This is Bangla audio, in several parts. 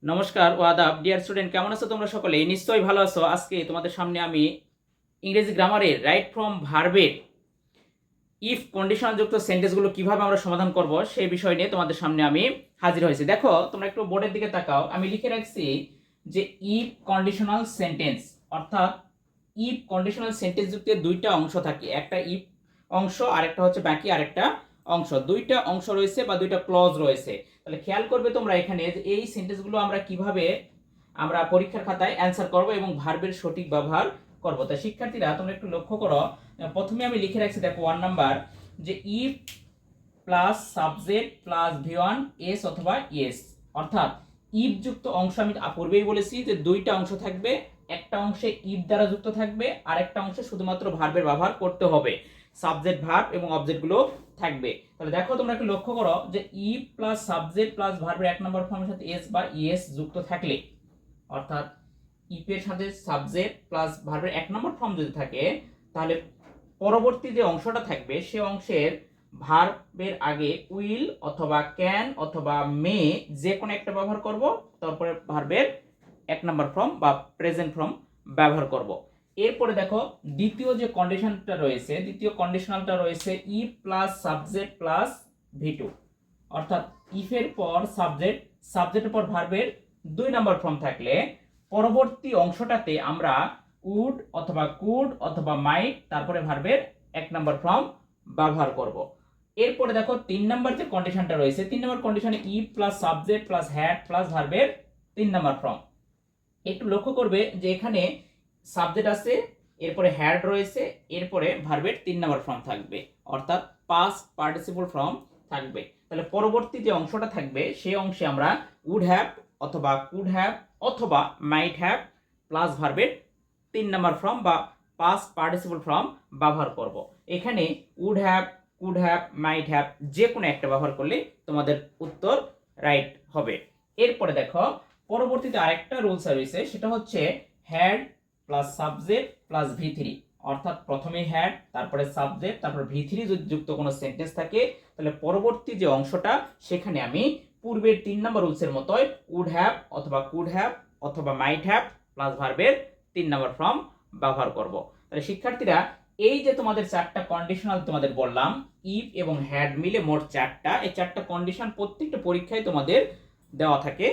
নমস্কার ও আদাব ডিয়ার স্টুডেন্ট, কেমন আছো তোমরা সকলে? নিশ্চয়ই ভালো আছো। আজকে তোমাদের সামনে আমি ইংরেজি গ্রামারের রাইট ফ্রম ভার্বের ইফ কন্ডিশনাল যুক্ত সেন্টেন্সগুলো কিভাবে আমরা সমাধান করব সেই বিষয় নিয়ে তোমাদের সামনে আমি হাজির হয়েছি। দেখো, তোমরা একটু বোর্ডের দিকে তাকাও। আমি লিখে রাখছি যে ইফ কন্ডিশনাল সেন্টেন্স, অর্থাৎ ইফ কন্ডিশনাল সেন্টেন্স যুক্ত দুইটা অংশ থাকে, একটা ইফ অংশ আর একটা হচ্ছে বাকি আরেকটা অংশ। দুইটা অংশ রয়েছে বা দুইটা ক্লজ রয়েছে। তাহলে খেয়াল করবে তোমরা এখানে যে এই সেন্টেন্সগুলো আমরা কিভাবে আমরা পরীক্ষার খাতায় অ্যান্সার করব এবং ভার্বের সঠিক ব্যবহার করব। তাই শিক্ষার্থীরা তোমরা একটু লক্ষ্য করো। প্রথমে আমি লিখে রাখছি, দেখো 1 নাম্বার, যে if plus subject plus V1 S অথবা এস, অর্থাৎ ইফ যুক্ত অংশ আমি পূর্বেই বলেছি যে দুইটা অংশ থাকবে, একটা অংশে ইফ দ্বারা যুক্ত থাকবে আর একটা অংশে শুধুমাত্র ভার্বের ব্যবহার করতে হবে, সাবজেক্ট ভার্ব এবং অবজেক্টগুলো থাকবে। তাহলে দেখো তোমরা একটু লক্ষ্য করো যে ইফ প্লাস সাবজেক্ট প্লাস ভার্বের এক নম্বর ফর্মের সাথে এস বা ইএস যুক্ত থাকলে, অর্থাৎ ইফের সাথে সাবজেক্ট প্লাস ভার্বের এক নম্বর ফর্ম যদি থাকে, তাহলে পরবর্তী যে অংশটা থাকবে সে অংশের ভার্বের আগে উইল অথবা ক্যান অথবা মে যে কোনো একটা ব্যবহার করব, তারপরে ভার্বের এক নম্বর ফর্ম বা প্রেজেন্ট ফর্ম ব্যবহার করব। এরপরে দেখো দ্বিতীয় যে কন্ডিশনটা রয়েছে, দ্বিতীয় কন্ডিশনালটা রয়েছে ইফ প্লাস সাবজেক্ট প্লাস ভি2, অর্থাৎ ইফের পর সাবজেক্ট, সাবজেক্টের পর ভার্বের 2 নম্বর ফর্ম থাকলে পরবর্তী অংশটাতে আমরা উড অথবা কুড অথবা মাইট তারপরে ভার্বের 1 নম্বর ফর্ম ব্যবহার করব। এরপরে দেখো 3 নম্বর যে কন্ডিশনটা রয়েছে, 3 নম্বর কন্ডিশনে if plus subject plus had plus ভার্বের 3 নম্বর ফর্ম। একটু লক্ষ্য করবে যে এখানে সাবজেক্ট আছে, এরপরে হ্যাড রয়েছে, এরপরে ভার্বের 3 নম্বর ফর্ম থাকবে, অর্থাৎ পাস্ট পার্টিসিপল ফর্ম থাকবে। তাহলে পরবর্তী যে অংশটা থাকবে সেই অংশে আমরা উড হ্যাভ অথবা কুড হ্যাভ অথবা মাইট হ্যাভ প্লাস ভার্বের 3 নম্বর ফর্ম বা পাস্ট পার্টিসিপল ফর্ম ব্যবহার করব। এখানে would have, could have, might have যে কোনো একটা ব্যবহার করলে তোমাদের উত্তর রাইট হবে। এরপরে দেখো পরবর্তীতে আরেকটা রুলস রয়েছে, সেটা হচ্ছে হ্যাড প্লাস সাবজেক্ট প্লাস ভি3, অর্থাৎ প্রথমে হ্যাড তারপরে সাবজেক্ট তারপর ভি3 যদি যুক্ত কোনো সেন্টেন্স থাকে, তাহলে পরবর্তী যে অংশটা সেখানে আমি পূর্বের 3 নম্বর রুলসের মতোই উড হ্যাভ অথবা কুড হ্যাভ অথবা মাইট হ্যাভ প্লাস ভার্বের 3 নম্বর ফর্ম ব্যবহার করব। তাহলে শিক্ষার্থীরা এই যে তোমাদের 4টা কন্ডিশনাল তোমাদের বললাম, ইফ এবং হ্যাড মিলে মোট 4টা, এই 4টা কন্ডিশন প্রত্যেকটা পরীক্ষায় তোমাদের দেওয়া থাকে,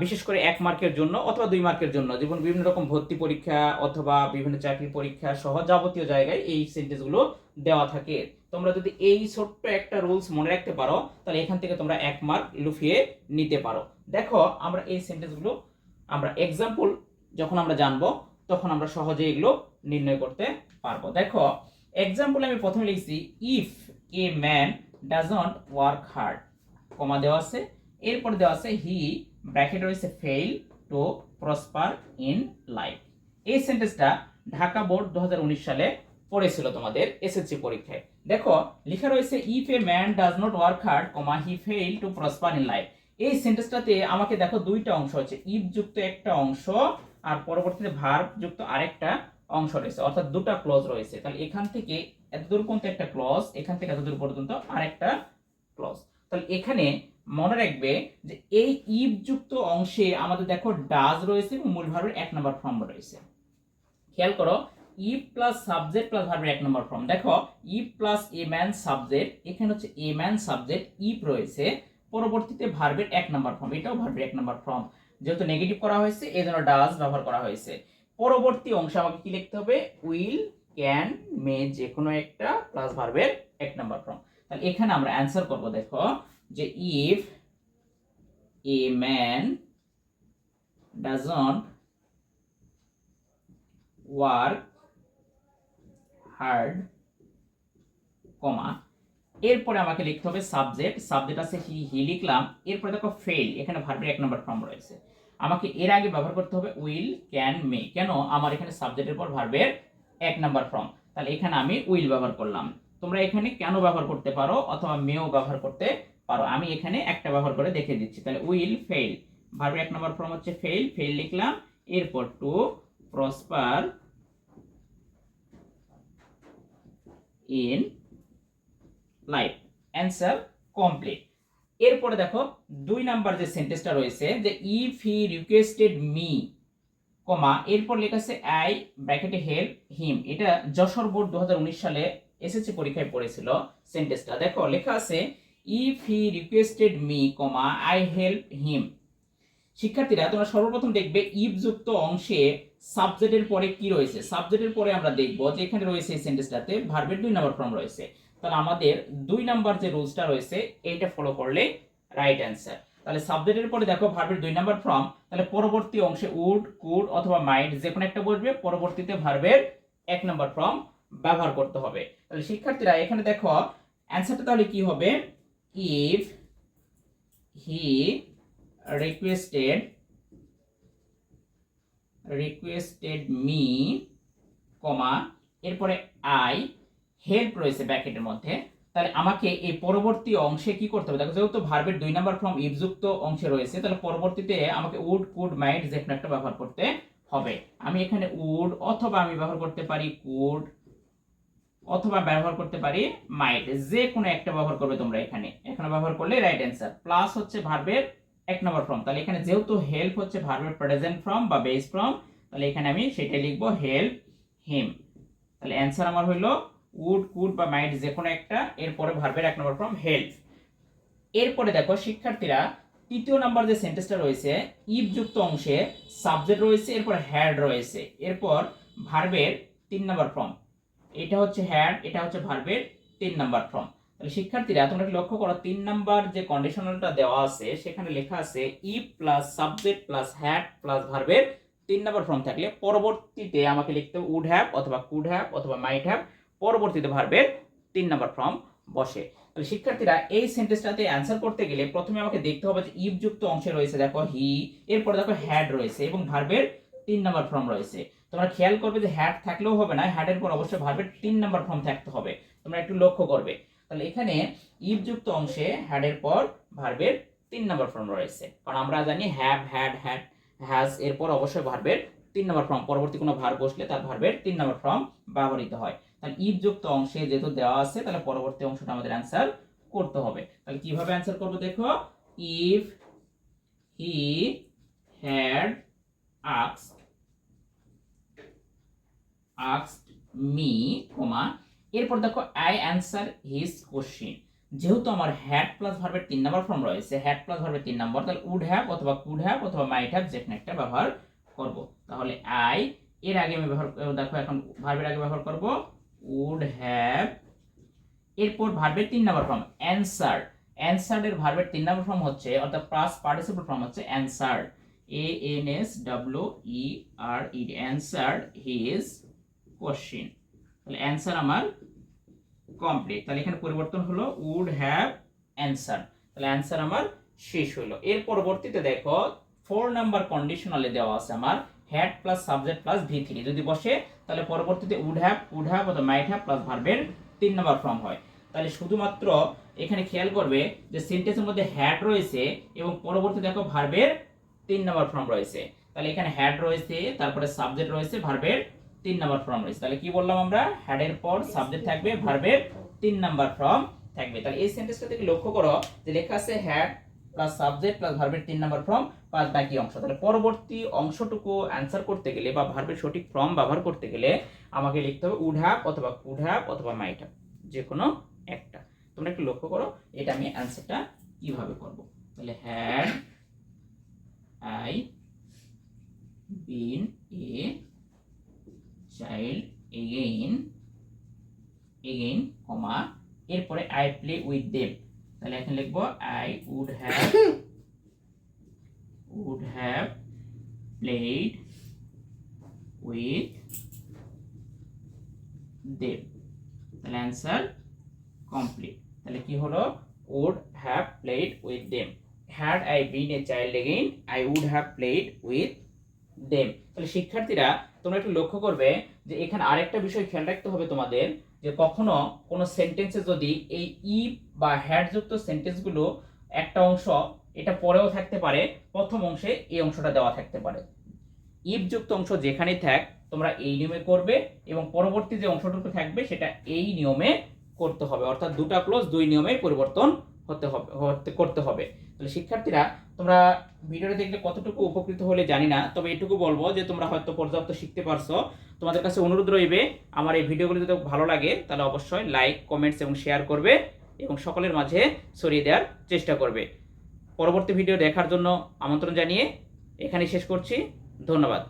বিশেষ করে 1 মার্কের জন্য অথবা 2 মার্কের জন্য, যেমন বিভিন্ন রকম ভর্তি পরীক্ষা অথবা বিভিন্ন চাকরি পরীক্ষা সহ যাবতীয় জায়গায় এই সেন্টেন্সগুলো দেওয়া থাকে। তোমরা যদি এই ছোট্ট একটা রুলস মনে রাখতে পারো, তাহলে এখান থেকে তোমরা 1 মার্ক লুফিয়ে নিতে পারো। দেখো আমরা এই সেন্টেন্সগুলো আমরা এক্সাম্পল যখন আমরা জানবো তখন আমরা সহজে এগুলো নির্ণয় করতে পারবো। দেখো এক্সাম্পল আমি প্রথমে লিখছি if a man doesn't work hard, comma দেওয়া আছে, এরপরে দেওয়া আছে হি ব্র্যাকেট রয়েছে fail to prosper in life. এই সেন্টেন্সটা ঢাকা বোর্ড 2019 সালে পড়েছিল তোমাদের এসএসসি পরীক্ষায়। দেখো লেখা রয়েছে if a man does not work hard, comma he fail to prosper in life. এই সেন্টেন্সটাতে আমাকে দেখো দুইটা অংশ আছে, ইফ যুক্ত একটা অংশ আর পরবর্তীতে ভার্ব যুক্ত আরেকটা অংশ রয়েছে, অর্থাৎ দুটো ক্লজ রয়েছে। তাহলে এখান থেকে এতদূর পর্যন্ত একটা ক্লজ, এখান থেকে এতদূর পর্যন্ত আরেকটা ক্লজ। তাহলে এখানে মনে রাখবে যে এই ইফ যুক্ত অংশে আমাদের দেখো ডাজ রয়েছে এবং মূল ভার্বের 1 নম্বর ফর্ম রয়েছে। খেয়াল করো ইফ প্লাস সাবজেক্ট প্লাস ভার্বের 1 নম্বর ফর্ম। দেখো if plus a man subject, এখানে হচ্ছে এ ম্যান সাবজেক্ট, ইফ রয়েছে, পরবর্তীতে ভার্বের 1 নম্বর ফর্ম, এটাও ভার্বের 1 নম্বর ফর্ম, যেহেতু নেগেটিভ করা হয়েছে এই জন্য ডাজ ব্যবহার করা হয়েছে। পরবর্তী অংশে আমাকে কি লিখতে হবে, উইল, ক্যান, মে যে কোনো একটা প্লাস ভার্বের 1 নম্বর ফর্ম। তাহলে এখানে আমরা অ্যান্সার করব, দেখো যে if a man doesn't work hard, comma, এরপরে আমাকে লিখতে হবে সাবজেক্ট, সাবজেক্ট আছে হি লিখলাম, এরপরে দেখো ফেইল, এখানে ভার্বের 1 নম্বর ফর্ম রয়েছে, আমাকে এর আগে ব্যবহার করতে হবে উইল, ক্যান, মে, কেন আমার এখানে সাবজেক্টের পর ভার্বের 1 নম্বর ফর্ম, তাহলে এখানে আমি উইল ব্যবহার করলাম। তোমরা এখানে কেন ব্যবহার করতে পারো অথবা মেও ব্যবহার করতে পারো, আমি এখানে একটা ব্যবহার করে দেখিয়ে দিচ্ছি। তাহলে উইল ফেইল, ভার্বের 1 নম্বর ফর্ম হচ্ছে ফেইল, ফেইল লিখলাম, এরপর two prosper in life, answer complete. এরপরে দেখো 2 নাম্বার যে সেন্টেন্সটা রয়েছে যে ইফ হি রিকোয়েস্টেড মি কমা এরপর লেখা আছে আই ব্র্যাকেটে হেল্প হিম। এটা যশোর বোর্ড 2019 সালে এসএসসি পরীক্ষায় পড়েছিল সেন্টেন্সটা। দেখো লেখা আছে if he requested me comma I help him. শিক্ষার্থীরা তোমরা সর্বপ্রথম দেখবে ইফ যুক্ত অংশে সাবজেক্টের পরে কি রয়েছে। সাবজেক্টের পরে আমরা দেখব যে এখানে রয়েছে এই সেন্টেন্সটাতে ভার্বের 2 নাম্বার ফর্ম রয়েছে। তাহলে আমাদের 2 নাম্বার যে রুলসটা রয়েছে এইটা ফলো করলে রাইট অ্যান্সার। তাহলে সাবজেক্টের পরে দেখো ভার্বের 2 নাম্বার ফর্ম, তাহলে পরবর্তী অংশে উড কুড অথবা মাইট যে কোনো একটা বসবে, পরবর্তীতে ভার্বের 1 নাম্বার ফর্ম ব্যবহার করতে হবে। তাহলে শিক্ষার্থীরা এখানে দেখো অ্যান্সারটা তাহলে কি হবে, ইফ হি requested me কমা এরপরে আই হেল্প রয়েছে ব্র্যাকেটের মধ্যে। তাহলে আমাকে এই পরবর্তী অংশে কি করতে হবে, দেখো যেহেতু ভার্বের 2 নাম্বার ফর্ম ইফ যুক্ত অংশে রয়েছে, তাহলে পরবর্তীতে আমাকে উড কুড মাইট যে কোনো একটা ব্যবহার করতে হবে। আমি এখানে উড অথবা আমি ব্যবহার করতে পারি কুড অথবা ব্যবহার করতে পারি মাইট, যে কোনো একটা ব্যবহার করবে তোমরা। এখানে ব্যবহার করলে রাইট অ্যান্সার। প্লাস হচ্ছে ভার্বের 1 নম্বর ফর্ম, তাহলে এখানে যেহেতু হেল্প হচ্ছে ভার্বের প্রেজেন্ট ফর্ম বা বেস ফর্ম, তাহলে এখানে আমি সেটাই লিখবো হেল্প হিম। তাহলে অ্যান্সার আমার হলো উড কুড বা মাইট যে কোনো একটা, এরপরে ভার্বের 1 নম্বর ফর্ম হেল্প। এরপরে দেখো শিক্ষার্থীরা 3য় নাম্বার যে সেন্টেন্সটা রয়েছে ইফ যুক্ত অংশে সাবজেক্ট রয়েছে, এরপর হ্যাড রয়েছে, এরপর ভার্বের 3 নম্বর ফর্ম। এটা হচ্ছে হ্যাড, এটা হচ্ছে ভার্বের 3 নাম্বার ফর্ম। তাহলে শিক্ষার্থীরা তোমরা একটু লক্ষ্য করো 3 নাম্বার যে কন্ডিশনালটা দেওয়া আছে সেখানে লেখা আছে if plus subject plus had plus ভার্বের 3 নাম্বার ফর্ম থাকলে পরবর্তীতে আমাকে লিখতে হবে উড হ্যাভ অথবা কুড হ্যাভ অথবা মাইট হ্যাভ, পরবর্তীতে ভার্বের 3 নাম্বার ফর্ম বসে। তাহলে শিক্ষার্থীরা এই সেন্টেন্সটাতে অ্যান্সার করতে গেলে প্রথমে আমাকে দেখতে হবে যে ইফ যুক্ত অংশে রয়েছে দেখো হি, এরপরে দেখো হ্যাড রয়েছে এবং ভার্বের 3 নাম্বার ফর্ম রয়েছে। তোমরা খেয়াল করবে যে হ্যাড থাকলেও হবে না, হ্যাডের পর অবশ্যই ভার্বের 3 নাম্বার ফর্ম থাকতে হবে, তোমরা একটু লক্ষ্য করবে। তাহলে এখানে ইফ যুক্ত অংশে হ্যাডের পর ভার্বের 3 নাম্বার ফর্ম রয়েছে, কারণ আমরা জানি হ্যাভ হ্যাড হ্যাড হ্যাজ এরপর অবশ্যই ভার্বের 3 নাম্বার ফর্ম, পরবর্তী কোনো ভার্ব বসলে তার ভার্বের 3 নাম্বার ফর্ম ব্যবহৃত হয়। তাহলে ইফ যুক্ত অংশে যেহেতু দেওয়া আছে তাহলে পরবর্তী অংশটা আমাদের অ্যান্সার করতে হবে। তাহলে কিভাবে অ্যান্সার করব দেখো, if he had asked me কমা এরপর দেখো আই অ্যান্সার হিজ কোশ্চেন। যেহেতু আমার হ্যাড প্লাস ভার্বের 3 নাম্বার ফর্ম রয়েছে, হ্যাড প্লাস ভার্বের 3 নাম্বার, তাহলে উড হ্যাভ অথবা কুড হ্যাভ অথবা মাইট হ্যাভ যে কোনো একটা ব্যবহার করব। তাহলে আই এর আগে আমি ব্যবহার দেখো এখন ভার্বের আগে ব্যবহার করব উড হ্যাভ, এরপর ভার্বের 3 নাম্বার ফর্ম অ্যানসার। অ্যানসার্ড এর ভার্বের 3 নাম্বার ফর্ম হচ্ছে অর্থাৎ পাস্ট পার্টিসিপল ফর্ম হচ্ছে অ্যানসার্ড, ANSWERED অ্যানসার্ড হিজ কোশ্চেন। তাহলে অ্যান্সার আমার কমপ্লিট। তাহলে এখানে পরিবর্তন হলো উড হ্যাভ অ্যান্সার, তাহলে অ্যান্সার আমার শেষ হলো। এর পরবর্তীতে দেখো 4 নাম্বার কন্ডিশনালে দেওয়া আছে আমার had plus subject plus V3 যদি বসে তাহলে পরবর্তীতে উড হ্যাভ কুড হ্যাভ অথবা মাইট হ্যাভ প্লাস ভার্বের 3 নাম্বার ফর্ম হয়। তাহলে শুধুমাত্র এখানে খেয়াল করবে যে সেন্টেন্সের মধ্যে হ্যাড রয়েছে এবং পরবর্তী দেখো ভার্বের 3 নাম্বার ফর্ম রয়েছে। তাহলে এখানে হ্যাড রয়েছে, তারপরে সাবজেক্ট রয়েছে, ভার্বের 3 নাম্বার ফর্ম রয়েছে। তাহলে কি বললাম আমরা, হ্যাডের পর সাবজেক্ট থাকবে, ভার্বের 3 নাম্বার ফর্ম থাকবে। তাহলে এই সেন্টেন্সটা থেকে লক্ষ্য করো যে লেখা আছে হ্যাড প্লাস সাবজেক্ট প্লাস ভার্বের 3 নাম্বার ফর্ম প্লাস বাকি অংশ। তাহলে পরবর্তী অংশটুকু অ্যান্সার করতে গেলে বা ভার্বের সঠিক ফর্ম ব্যবহার করতে গেলে আমাকে লিখতে হবে উড হ্যাভ অথবা কুড হ্যাভ অথবা মাইট হ্যাভ যে কোনো একটা। তোমরা একটু লক্ষ্য করো এটা আমি অ্যান্সারটা কিভাবে করব। তাহলে had I been a child again comma এরপরে আই প্লে উইথ দেম। তাহলে এখানে লিখবো I would have played with them. তাহলে অ্যান্সার কমপ্লিট। তাহলে কি হলো, would have played with them. Had I been a child again I would have played with them. তাহলে শিক্ষার্থীরা তোমরা একটু লক্ষ্য করবে যে এখানে আরেকটা বিষয় খেয়াল রাখতে হবে তোমাদের, যে কখনো কোনো সেন্টেন্সে যদি এই ইফ বা হ্যাড যুক্ত সেন্টেন্সগুলো একটা অংশ এটা পরেও থাকতে পারে, প্রথম অংশে এই অংশটা দেওয়া থাকতে পারে। ইফ যুক্ত অংশ যেখানেই থাক তোমরা এই নিয়মে করবে এবং পরবর্তী যে অংশটুকু থাকবে সেটা এই নিয়মে করতে হবে, অর্থাৎ দুটা ক্লোজ দুই নিয়মে পরিবর্তন করতে হবে। তাহলে শিক্ষার্থীরা, তোমরা ভিডিওটা দেখলে কতটুকু উপকৃত হলে জানি না, তবে এটুকু বলবো যে তোমরা হয়তো পর্যাপ্ত শিখতে পারছো। তোমাদের কাছে অনুরোধ রইবে, আমার এই ভিডিওগুলো যদি ভালো লাগে তাহলে অবশ্যই লাইক, কমেন্টস এবং শেয়ার করবে এবং সকলের মাঝে ছড়িয়ে দেওয়ার চেষ্টা করবে। পরবর্তী ভিডিও দেখার জন্য আমন্ত্রণ জানিয়ে এখানেই শেষ করছি। ধন্যবাদ।